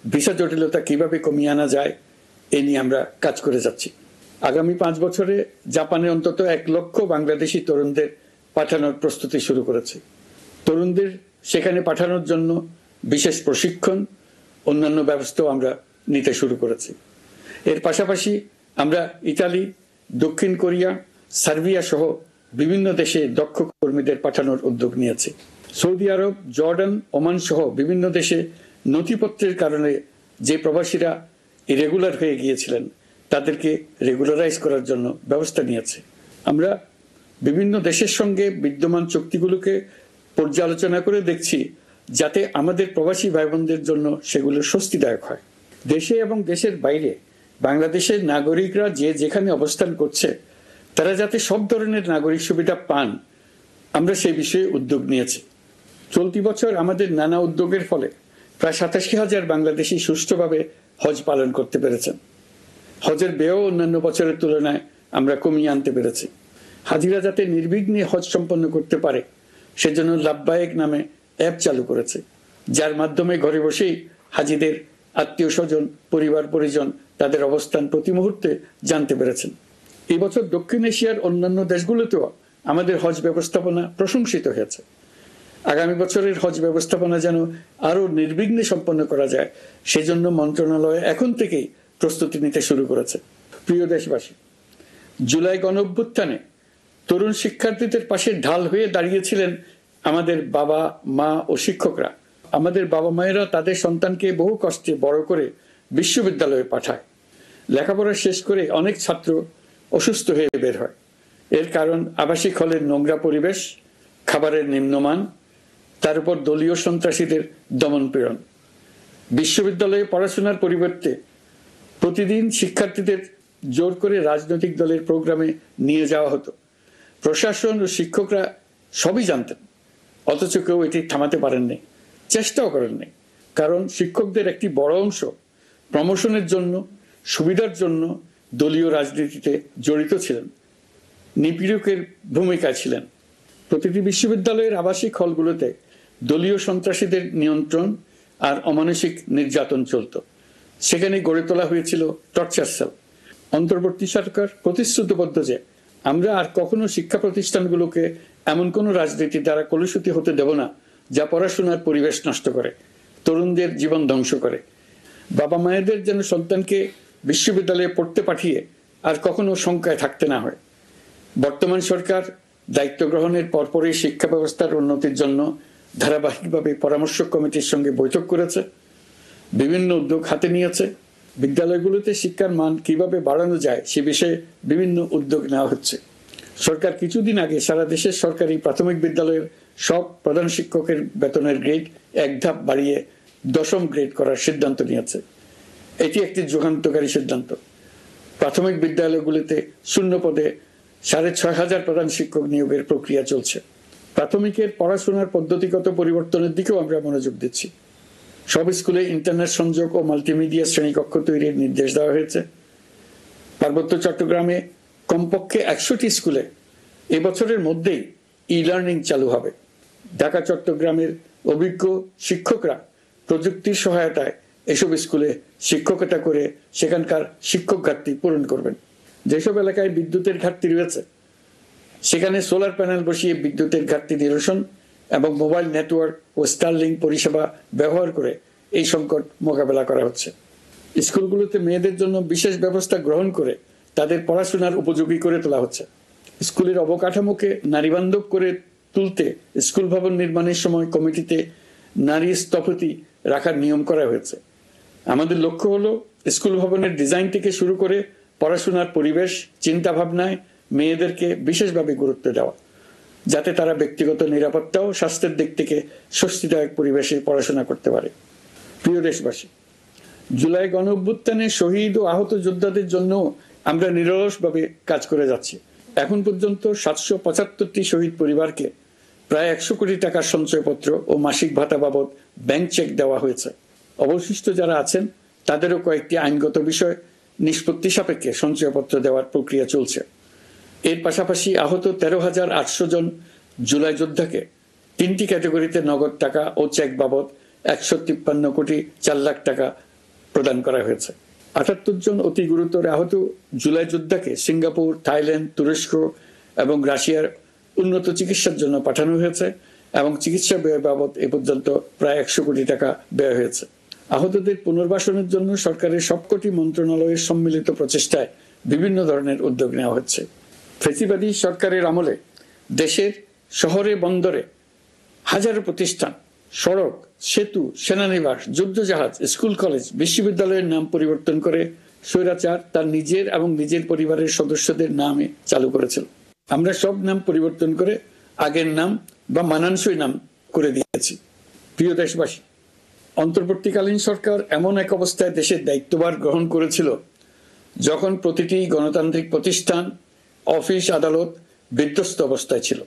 ভিসা জটিলতা কিভাবে কমিয়ে আনা যায় এ নিয়ে আমরা কাজ করে যাচ্ছি। আগামী 5 বছরে জাপানে অন্তত 1 লক্ষ বাংলাদেশি তরুণদের পাঠানোর প্রস্তুতি শুরু করেছে। তরুণদের সেখানে পাঠানোর জন্য বিশেষ প্রশিক্ষণ, অন্যান্য ব্যবস্থাও আমরা নিতে শুরু করেছি। এর পাশাপাশি আমরা ইতালি, দক্ষিণ কোরিয়া, সার্বিয়া সহ বিভিন্ন দেশে দক্ষ কর্মীদের পাঠানোর উদ্যোগ নিয়েছি। সৌদি আরব, জর্ডান, ওমান সহ বিভিন্ন দেশে নথিপত্রের কারণে যে প্রবাসীরা ইরেগুলার হয়ে গিয়েছিলেন তাদেরকে রেগুলারাইজ করার জন্য ব্যবস্থা নিয়েছে। আমরা বিভিন্ন দেশের সঙ্গে বিদ্যমান চুক্তিগুলোকে পর্যালোচনা করে দেখছি যাতে আমাদের প্রবাসী ভাই বোনদের জন্য সেগুলো স্বস্তিদায়ক হয়। দেশে এবং দেশের বাইরে বাংলাদেশের নাগরিকরা যে যেখানে অবস্থান করছে তারা যাতে সব ধরনের নাগরিক সুবিধা পান, আমরা সেই বিষয়ে উদ্যোগ নিয়েছি। চলতি বছর আমাদের নানা উদ্যোগের ফলে প্রায় 87,000 বাংলাদেশি সুষ্ঠুভাবে হজ পালন করতে পেরেছেন। হজের ব্যয় অন্যান্য বছরের তুলনায় আমরা কমিয়ে আনতে পেরেছি। হাজিরা যাতে নির্বিঘ্নে হজ সম্পন্ন করতে পারে সেজন্য লাব্বায়েক নামে অ্যাপ চালু করেছে, যার মাধ্যমে ঘরে বসেই হাজিদের আত্মীয় স্বজন, পরিবার পরিজন তাদের অবস্থান প্রতি মুহূর্তে জানতে পেরেছেন। এই বছর দক্ষিণ এশিয়ার অন্যান্য দেশগুলোতেও আমাদের হজ ব্যবস্থাপনা প্রশংসিত হয়েছে। আগামী বছরের হজ ব্যবস্থাপনা যেন আরো নির্বিঘ্নে সম্পন্ন করা যায় সেজন্য মন্ত্রণালয় এখন থেকেই প্রস্তুতি নিতে শুরু করেছে। প্রিয় দেশবাসী, জুলাই গণঅভ্যুত্থানে তরুণ শিক্ষার্থীদের পাশে ঢাল হয়ে দাঁড়িয়েছিলেন আমাদের বাবা মা ও শিক্ষকরা। আমাদের বাবা মায়েরা তাদের সন্তানকে বহু কষ্টে বড় করে বিশ্ববিদ্যালয়ে পাঠায়। লেখাপড়া শেষ করে অনেক ছাত্র অসুস্থ হয়ে বের হয়। এর কারণ আবাসিক হলের নোংরা পরিবেশ, খাবারের নিম্নমান, তার উপর দলীয় সন্ত্রাসীদের দমন পীড়ন। বিশ্ববিদ্যালয়ে পড়াশোনার পরিবর্তে প্রতিদিন শিক্ষার্থীদের জোর করে রাজনৈতিক দলের প্রোগ্রামে নিয়ে যাওয়া হতো। প্রশাসন ও শিক্ষকরা সবই জানতেন, অথচ কেউ এটি থামাতে পারেননি, চেষ্টাও করেননি। কারণ শিক্ষকদের একটি বড় অংশ প্রমোশনের জন্য, সুবিধার জন্য দলীয় রাজনীতিতে জড়িত ছিলেন, নিপীড়কের ভূমিকায় ছিলেন। প্রতিটি বিশ্ববিদ্যালয়ের আবাসিক হলগুলোতে দলীয় সন্ত্রাসীদের নিয়ন্ত্রণ আর অমানসিক নির্যাতন চলত। সেখানে গড়ে তোলা হয়েছিল টর্চার সেল। অন্তর্বর্তী সরকার প্রতিশ্রুতিবদ্ধ যে আমরা আর কখনো শিক্ষা প্রতিষ্ঠানগুলোকে এমন কোনো রাজনীতি দ্বারা কলুষিত হতে দেব না যা পড়াশোনার পরিবেশ নষ্ট করে, তরুণদের জীবন ধ্বংস করে। বাবা মায়েদের যেন সন্তানকে বিশ্ববিদ্যালয়ে পড়তে পাঠিয়ে আর কখনো শঙ্কায় থাকতে না হয়। বর্তমান সরকার দায়িত্ব গ্রহণের পরপরই শিক্ষা ব্যবস্থার উন্নতির জন্য ধারাবাহিকভাবে পরামর্শ কমিটির সঙ্গে বৈঠক করেছে, বিভিন্ন উদ্যোগ হাতে নিয়েছে। বিদ্যালয়গুলোতে শিক্ষার মান কিভাবে বাড়ানো যায় সে বিষয়ে বিভিন্ন উদ্যোগ নেওয়া হচ্ছে। সরকার কিছুদিন আগে সারা দেশের সরকারি প্রাথমিক বিদ্যালয়ের সব প্রধান শিক্ষকের বেতনের গ্রেড 1 ধাপ বাড়িয়ে 10ম গ্রেড করার সিদ্ধান্ত নিয়েছে। এটি একটি যুগান্তকারী সিদ্ধান্ত। প্রাথমিক বিদ্যালয়গুলিতে শূন্য পদে 6,500 প্রধান শিক্ষক নিয়োগের প্রক্রিয়া চলছে। প্রাথমিকের পড়াশোনার পদ্ধতিগত পরিবর্তনের দিকেও আমরা মনোযোগ দিচ্ছি। সব স্কুলে ইন্টারনেট সংযোগ ও মাল্টিমিডিয়া শ্রেণীকক্ষ তৈরির নির্দেশ দেওয়া হয়েছে। পার্বত্য চট্টগ্রামে কমপক্ষে 100টি স্কুলে এবছরের মধ্যেই ই-লার্নিং চালু হবে। ঢাকা চট্টগ্রামের অভিজ্ঞ শিক্ষকরা প্রযুক্তির সহায়তায় এসব স্কুলে শিক্ষকতা করে সেখানকার শিক্ষক ঘাটতি পূরণ করবেন। যেসব এলাকায় বিদ্যুতের ঘাটতি রয়েছে সেখানে সোলার প্যানেল বসিয়ে বিদ্যুতের ঘাটতি নিরসন এবং মোবাইল নেটওয়ার্ক ও স্টারলিংক পরিষেবা ব্যবহার করে এই সংকট মোকাবেলা করা হচ্ছে। স্কুলগুলোতে মেয়েদের জন্য বিশেষ ব্যবস্থা গ্রহণ করে তাদের পড়াশোনার উপযোগী করে তোলা হচ্ছে। স্কুলের অবকাঠামোকে নারীবান্ধব করে তুলতে স্কুল ভবন নির্মাণের সময় কমিটিতে নারী স্থপতি রাখার নিয়ম করা হয়েছে। আমাদের লক্ষ্য হলো স্কুল ভবনের ডিজাইন থেকে শুরু করে পড়াশোনার পরিবেশ চিন্তা ভাবনায় মেয়েদেরকে বিশেষভাবে গুরুত্ব দেওয়া, যাতে তারা ব্যক্তিগত নিরাপত্তা ও স্বাস্থ্যের দিক থেকে স্বস্তিদায়ক পরিবেশে পড়াশোনা করতে পারে। প্রিয় দেশবাসী, জুলাই গণ অভ্যুত্থানে শহীদ ও আহত যোদ্ধাদের জন্য আমরা নিরলসভাবে কাজ করে যাচ্ছি। এখন পর্যন্ত 775টি শহীদ পরিবারকে প্রায় 100 কোটি টাকার সঞ্চয়পত্র ও মাসিক ভাতা বাবদ ব্যাংক চেক দেওয়া হয়েছে। অবশিষ্ট যারা আছেন তাদেরও কয়েকটি আইনগত বিষয় নিষ্পত্তি সাপেক্ষে সঞ্চয়পত্র দেওয়ার প্রক্রিয়া চলছে। এর পাশাপাশি আহত 13,800 জন জুলাই যোদ্ধাকে 3টি ক্যাটাগরিতে নগদ টাকা ও চেক বাবদ 153 কোটি 4 লাখ টাকা প্রদান করা হয়েছে। 78 জন অতি গুরুতর আহত জুলাই যোদ্ধাকে সিঙ্গাপুর, থাইল্যান্ড, তুরস্ক এবং রাশিয়ার উন্নত চিকিৎসার জন্য পাঠানো হয়েছে এবং চিকিৎসা ব্যয় বাবদ এ পর্যন্ত প্রায় 100 কোটি টাকা ব্যয় হয়েছে। আহতদের পুনর্বাসনের জন্য সরকারের সবকটি মন্ত্রণালয়ের সম্মিলিত প্রচেষ্টায় বিভিন্ন ধরনের উদ্যোগ নেওয়া হচ্ছে। ফ্যাসিবাদী সরকারের আমলে দেশের শহরে বন্দরে হাজারো প্রতিষ্ঠান, সড়ক, সেতু, সেনানিবাস, যুদ্ধজাহাজ, স্কুল, কলেজ, বিশ্ববিদ্যালয়ের নাম পরিবর্তন করে স্বৈরাচার তার নিজের এবং নিজের পরিবারের সদস্যদের নামে চালু করেছিল। আমরা সব নাম পরিবর্তন করে আগের নাম বা মানানসই নাম করে দিয়েছি। প্রিয় দেশবাসী, অন্তর্বর্তীকালীন সরকার এমন এক অবস্থায় দেশের দায়িত্বভার গ্রহণ করেছিল যখন প্রতিটি গণতান্ত্রিক প্রতিষ্ঠান, অফিস, আদালত বিধ্বস্ত অবস্থায় ছিল।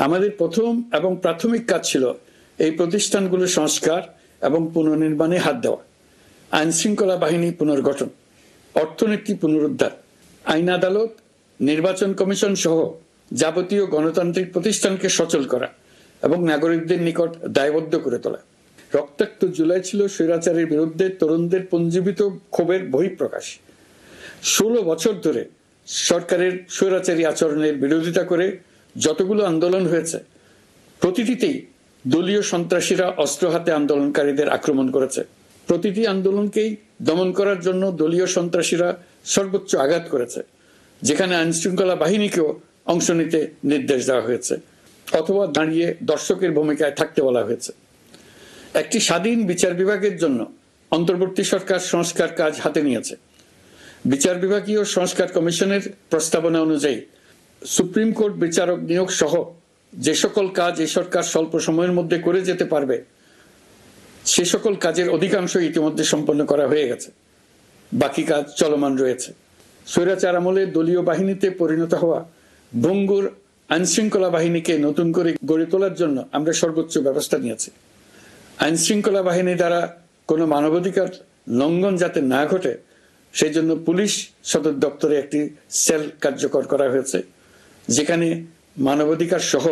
আমাদের প্রথম এবং প্রাথমিক কাজ ছিল এই প্রতিষ্ঠানগুলো সংস্কার এবং পুনর্নির্মাণে হাত দেওয়া, আইন শৃঙ্খলা বাহিনী পুনর্গঠন, অর্থনীতি পুনরুদ্ধার, আইন আদালত, নির্বাচন কমিশন সহ যাবতীয় গণতান্ত্রিক প্রতিষ্ঠানকে সচল করা এবং নাগরিকদের নিকট দায়বদ্ধ করে তোলা। রক্তাক্ত জুলাই ছিল স্বৈরাচারের বিরুদ্ধে তরুণদের পুঞ্জীবিত ক্ষোভের বহিঃপ্রকাশ। 16 বছর ধরে সরকারের স্বৈরাচারী আচরণের বিরোধিতা করে যতগুলো আন্দোলন হয়েছে, প্রতিটিতেই দলীয় সন্ত্রাসীরা অস্ত্র হাতে আন্দোলনকারীদের আক্রমণ করেছে। প্রতিটি আন্দোলনকেই দমন করার জন্য দলীয় সন্ত্রাসীরা সর্বোচ্চ আঘাত করেছে, যেখানে আইন শৃঙ্খলা বাহিনীকেও অংশ নিতে নির্দেশ দেওয়া হয়েছে অথবা দাঁড়িয়ে দর্শকের ভূমিকায় থাকতে বলা হয়েছে। একটি স্বাধীন বিচার বিভাগের জন্য অন্তর্বর্তী সরকার সংস্কার কাজ হাতে নিয়েছে। বিচার বিভাগীয় সংস্কার কমিশনের প্রস্তাবনা অনুযায়ী সুপ্রিম কোর্ট বিচারক নিয়োগ সহ যে সকল কাজ এই সরকার স্বল্প সময়ের মধ্যে করে যেতে পারবে, সে সকল কাজের অধিকাংশ ইতিমধ্যে সম্পন্ন করা হয়ে গেছে, বাকি কাজ চলমান রয়েছে। স্বৈরাচার আমলে দলীয় বাহিনীতে পরিণত হওয়া ভঙ্গুর আইন শৃঙ্খলা বাহিনীকে নতুন করে গড়ে তোলার জন্য আমরা সর্বোচ্চ ব্যবস্থা নিয়েছি। আইন শৃঙ্খলা বাহিনী দ্বারা কোনো মানবাধিকার লঙ্ঘন যাতে না ঘটে, সেই জন্য পুলিশ সদর দপ্তরে একটি সেল কার্যকর করা হয়েছে, যেখানে মানবাধিকার সহ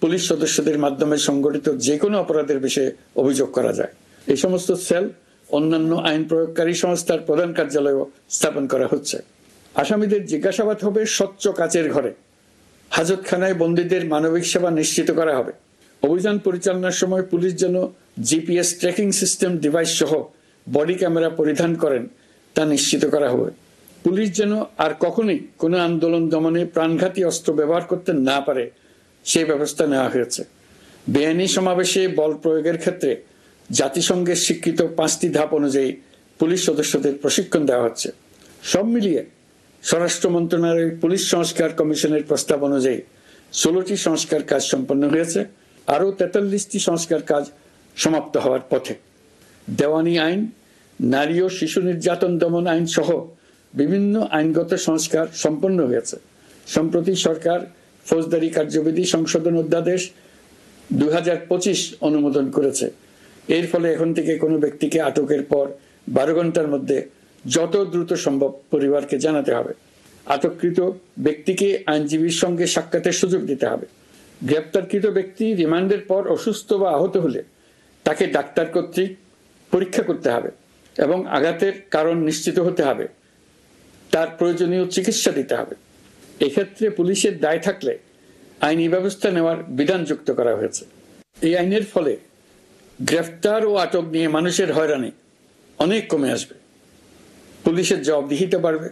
পুলিশ সদস্যদের মাধ্যমে সংগঠিত যে কোনো অপরাধের বিষয়ে অভিযোগ করা যায়। এই সমস্ত সেল অন্যান্য আইন প্রয়োগকারী সংস্থার প্রধান কার্যালয়েও স্থাপন করা হচ্ছে। আসামিদের জিজ্ঞাসাবাদ হবে স্বচ্ছ কাচের ঘরে। হাজতখানায় বন্দীদের মানবিক সেবা নিশ্চিত করা হবে। অভিযান পরিচালনার সময় পুলিশ যেন জিপিএস ট্র্যাকিং সিস্টেম ডিভাইস সহ বডি ক্যামেরা পরিধান করেন তা নিশ্চিত করা হবে। পুলিশ যেন আর কখনোই কোনো আন্দোলন দমনে প্রাণঘাতী অস্ত্র ব্যবহার করতে না পারে, সেই ব্যবস্থা নেওয়া হয়েছে। বেআইনি সমাবেশে বল প্রয়োগের ক্ষেত্রে জাতিসংঘের স্বীকৃত 5টি ধাপ অনুযায়ী পুলিশ সদস্যদের প্রশিক্ষণ দেওয়া হচ্ছে। সব মিলিয়ে স্বরাষ্ট্র মন্ত্রণালয়ের পুলিশ সংস্কার কমিশনের প্রস্তাব অনুযায়ী 16টি সংস্কার কাজ সম্পন্ন হয়েছে। আরও 43টি সংস্কার কাজ সমাপ্ত হওয়ার পথে। দেওয়ানি আইন, নারী ও শিশু নির্যাতন দমন আইন সহ বিভিন্ন আইনগত সংস্কার সম্পন্ন হয়েছে। সম্প্রতি সরকার ফৌজদারি কার্যবিধি সংশোধন অধ্যাদেশ 2025 অনুমোদন করেছে। এর ফলে এখন থেকে কোনো ব্যক্তিকে আটকের পর 12 ঘন্টার মধ্যে যত দ্রুত সম্ভব পরিবারকে জানাতে হবে। আটককৃত ব্যক্তিকে আইনজীবীর সঙ্গে সাক্ষাতের সুযোগ দিতে হবে। গ্রেপ্তারকৃত ব্যক্তি রিমান্ডের পর অসুস্থ বা আহত হলে তাকে ডাক্তার কর্তৃক পরীক্ষা করতে হবে এবং আঘাতের কারণ নিশ্চিত হতে হবে। তার প্রয়োজনীয় চিকিৎসা দিতে হবে। এক্ষেত্রে পুলিশের দায় থাকলে আইনি ব্যবস্থা নেওয়ার বিধান যুক্ত করা হয়েছে। এই আইনের ফলে গ্রেফতার ও আটক নিয়ে মানুষের হয়রানি অনেক কমে আসবে। পুলিশের জবাবদিহিতা বাড়বে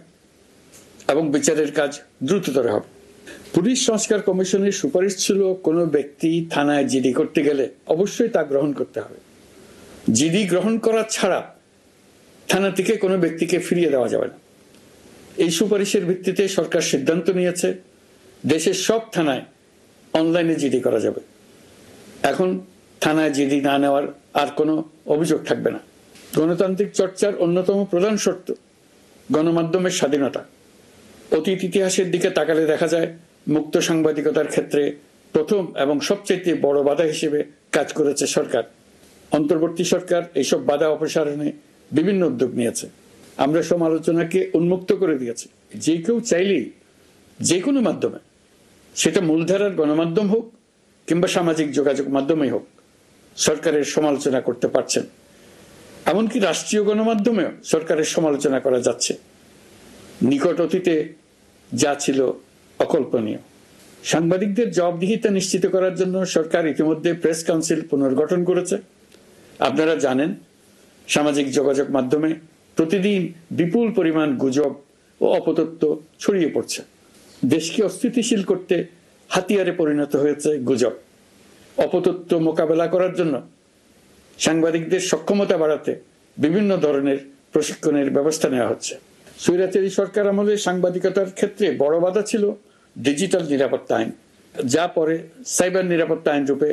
এবং বিচারের কাজ দ্রুততর হবে। পুলিশ সংস্কার কমিশনের সুপারিশ ছিল কোনো ব্যক্তি থানায় জিডি করতে গেলে অবশ্যই তা গ্রহণ করতে হবে। জিডি গ্রহণ করা ছাড়া থানা থেকে কোনো ব্যক্তিকে ফিরিয়ে দেওয়া যাবে না। এই সুপারিশের ভিত্তিতে সরকার সিদ্ধান্ত নিয়েছে দেশের সব থানায় অনলাইনে জিডি করা যাবে। এখন থানায় জিডি না নেওয়ার আর কোনো অভিযোগ থাকবে না। গণতান্ত্রিক চর্চার অন্যতম প্রধান শর্ত গণমাধ্যমের স্বাধীনতা। অতীত ইতিহাসের দিকে তাকালে দেখা যায় মুক্ত সাংবাদিকতার ক্ষেত্রে প্রথম এবং সবচেয়ে বড় বাধা হিসেবে কাজ করেছে সরকার। অন্তর্বর্তী সরকার এইসব বাধা অপসারণে বিভিন্ন উদ্যোগ নিয়েছে। আমরা সমালোচনাকে উন্মুক্ত করে দিয়েছি। যে কেউ চাইলেই যে কোনো মাধ্যমে, সেটা মূলধারার গণমাধ্যম হোক কিংবা সামাজিক যোগাযোগ মাধ্যমেই হোক, সরকারের সমালোচনা করতে পারছেন। এমনকি রাষ্ট্রীয় গণমাধ্যমেও সরকারের সমালোচনা করা যাচ্ছে। নিকট অতীতে যা ছিল অকল্পনীয়। সাংবাদিকদের জবাবদিহিতা নিশ্চিত করার জন্য সরকার ইতিমধ্যে প্রেস কাউন্সিল পুনর্গঠন করেছে। আপনারা জানেন, সামাজিক যোগাযোগ মাধ্যমে প্রতিদিন বিপুল পরিমাণ গুজব ও অপতথ্য ছড়িয়ে পড়ছে। দেশকে অস্থিতিশীল করতে হাতিয়ারে পরিণত হয়েছে গুজব। অপতথ্য মোকাবেলা করার জন্য সাংবাদিকদের সক্ষমতা বাড়াতে বিভিন্ন ধরনের প্রশিক্ষণের ব্যবস্থা নেওয়া হচ্ছে। স্বৈরাচারী সরকার আমলে সাংবাদিকতার ক্ষেত্রে বড় বাধা ছিল ডিজিটাল নিরাপত্তা আইন, যা পরে সাইবার নিরাপত্তা আইন রূপে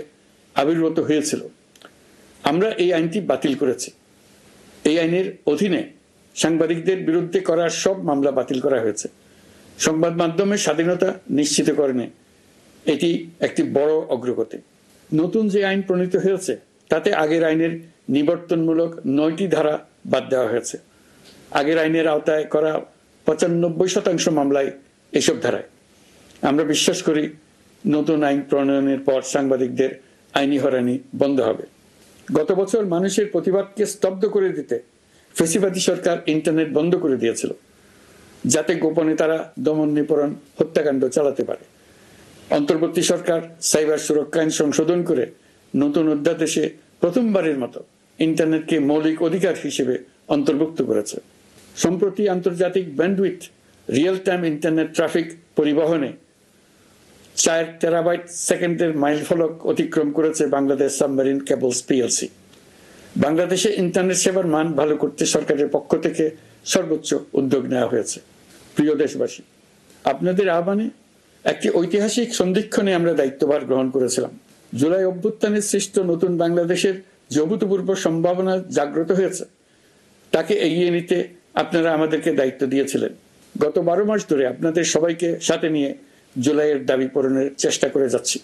আবির্ভূত হয়েছিল। আমরা এই আইনটি বাতিল করেছি। এই আইনের অধীনে সাংবাদিকদের বিরুদ্ধে করা সব মামলা বাতিল করা হয়েছে। সংবাদ মাধ্যমের স্বাধীনতা নিশ্চিতকরণে এটি একটি বড় অগ্রগতি। নতুন যে আইন প্রণীত হয়েছে তাতে আগের আইনের নিবর্তনমূলক 9টি ধারা বাদ দেওয়া হয়েছে। আগের আইনের আওতায় করা 95% মামলায় এসব ধারায়। আমরা বিশ্বাস করি নতুন আইন প্রণয়নের পর সাংবাদিকদের আইনি হয়রানি বন্ধ হবে। গত বছর মানুষের প্রতিবাদকে স্তব্ধ করে দিতে ফ্যাসিবাদী সরকার ইন্টারনেট বন্ধ করে দিয়েছিল, যাতে গোপনে তারা দমন নিপীড়ন হত্যাকাণ্ড চালাতে পারে। অন্তর্বর্তী সরকার সাইবার সুরক্ষা আইন সংশোধন করে নতুন অধ্যাদেশে প্রথমবারের মতো ইন্টারনেটকে মৌলিক অধিকার হিসেবে অন্তর্ভুক্ত করেছে। সম্প্রতি আন্তর্জাতিক bandwidth real time internet traffic পরিবহনে 4 টেরাবাইট সেকেন্ডের মাইলফলক অতিক্রম করেছে বাংলাদেশ সাবমেরিন কেবলস পিএলসি। বাংলাদেশে ইন্টারনেট সেবার মান ভালো করতে সরকারের পক্ষ থেকে সর্বোচ্চ উদ্যোগ নেওয়া হয়েছে। প্রিয় দেশবাসী, আপনাদের আহ্বানে একটি ঐতিহাসিক সন্ধিক্ষণে আমরা দায়িত্বভার গ্রহণ করেছিলাম। জুলাই অভ্যুত্থানে সৃষ্ট নতুন বাংলাদেশের যে অভূতপূর্ব সম্ভাবনা জাগ্রত হয়েছে, তাকে এগিয়ে নিতে আপনারা আমাদেরকে দায়িত্ব দিয়েছিলেন। গত 12 মাস ধরে আপনাদের সবাইকে সাথে নিয়ে জুলাইয়ের দাবি পূরণের চেষ্টা করে যাচ্ছি।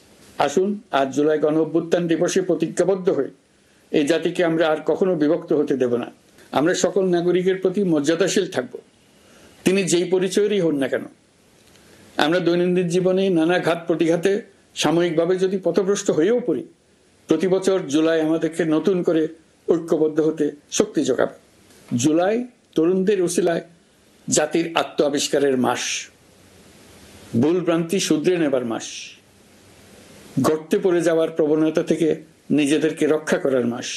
আসুন আজ জুলাই গণ অভ্যুত্থান দিবসে প্রতিজ্ঞাবদ্ধ হই এই জাতিকে আমরা আর কখনো বিভক্ত হতে দেব না। আমরা সকল নাগরিকের প্রতি মর্যাদাশীল থাকব, তিনি যেই পরিচয়েরই হন না কেন। আমরা দৈনন্দিন জীবনে নানা ঘাত প্রতিঘাতে সাময়িকভাবে যদি পথভ্রষ্ট হয়েও পড়ি, প্রতি বছর জুলাই আমাদেরকে নতুন করে ঐক্যবদ্ধ হতে শক্তি যোগাবে। জুলাই তরুণদের উসিলায় জাতির আত্ম আবিষ্কারের মাস, ভুল ভ্রান্তি শুধরে নেবার মাস, গর্তে পড়ে যাওয়ার প্রবণতা থেকে নিজেদেরকে রক্ষা করার মাস।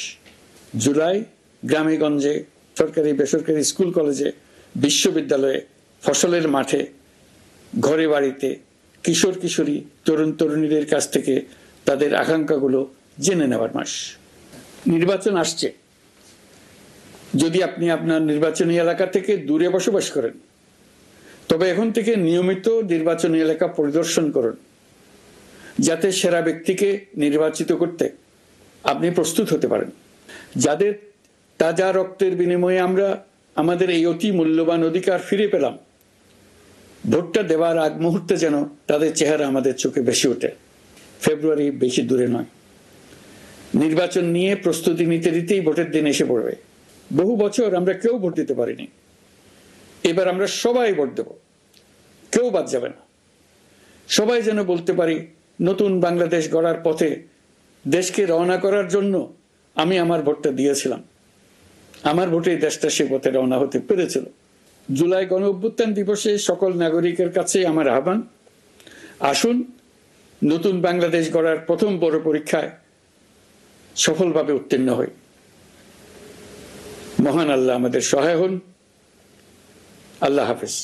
জুলাই গ্রামে গঞ্জে, সরকারি বেসরকারি স্কুল কলেজে, বিশ্ববিদ্যালয়ে, ফসলের মাঠে, ঘরে বাড়িতে কিশোর কিশোরী তরুণ তরুণীদের কাছ থেকে তাদের আকাঙ্ক্ষাগুলো জেনে নেওয়ার মাস। নির্বাচন আসছে। যদি আপনি আপনার নির্বাচনী এলাকা থেকে দূরে বসবাস করেন, তবে এখন থেকে নিয়মিত নির্বাচনী এলাকা পরিদর্শন করুন, যাতে সেরা ব্যক্তিকে নির্বাচিত করতে আপনি প্রস্তুত হতে পারেন। যাদের তাজা রক্তের বিনিময়ে আমরা আমাদের এই অতি মূল্যবান অধিকার ফিরে পেলাম, ভোটটা দেওয়ার আগ মুহূর্তে যেন তাদের চেহারা আমাদের চোখে ভেসে ওঠে। ফেব্রুয়ারি বেশি দূরে নয়। নির্বাচন নিয়ে প্রস্তুতি নিতে নিতেই ভোটের দিন এসে পড়বে। বহু বছর আমরা কেউ ভোট দিতে পারিনি। এবার আমরা সবাই ভোট দেব, কেউ বাদ যাবে না। সবাই যেন বলতে পারি, নতুন বাংলাদেশ গড়ার পথে দেশকে রওনা করার জন্য আমি আমার ভোটটা দিয়েছিলাম। আমার ভোটেই দেশটা সে পথে রওনা হতে পেরেছিল। জুলাই গণ অভ্যুত্থান দিবসে সকল নাগরিকের কাছে আমার আহ্বান, আসুন নতুন বাংলাদেশ গড়ার প্রথম বড় পরীক্ষায় সফলভাবে উত্তীর্ণ হই। মহান আল্লাহ আমাদের সহায় হন। আল্লাহ হাফেজ।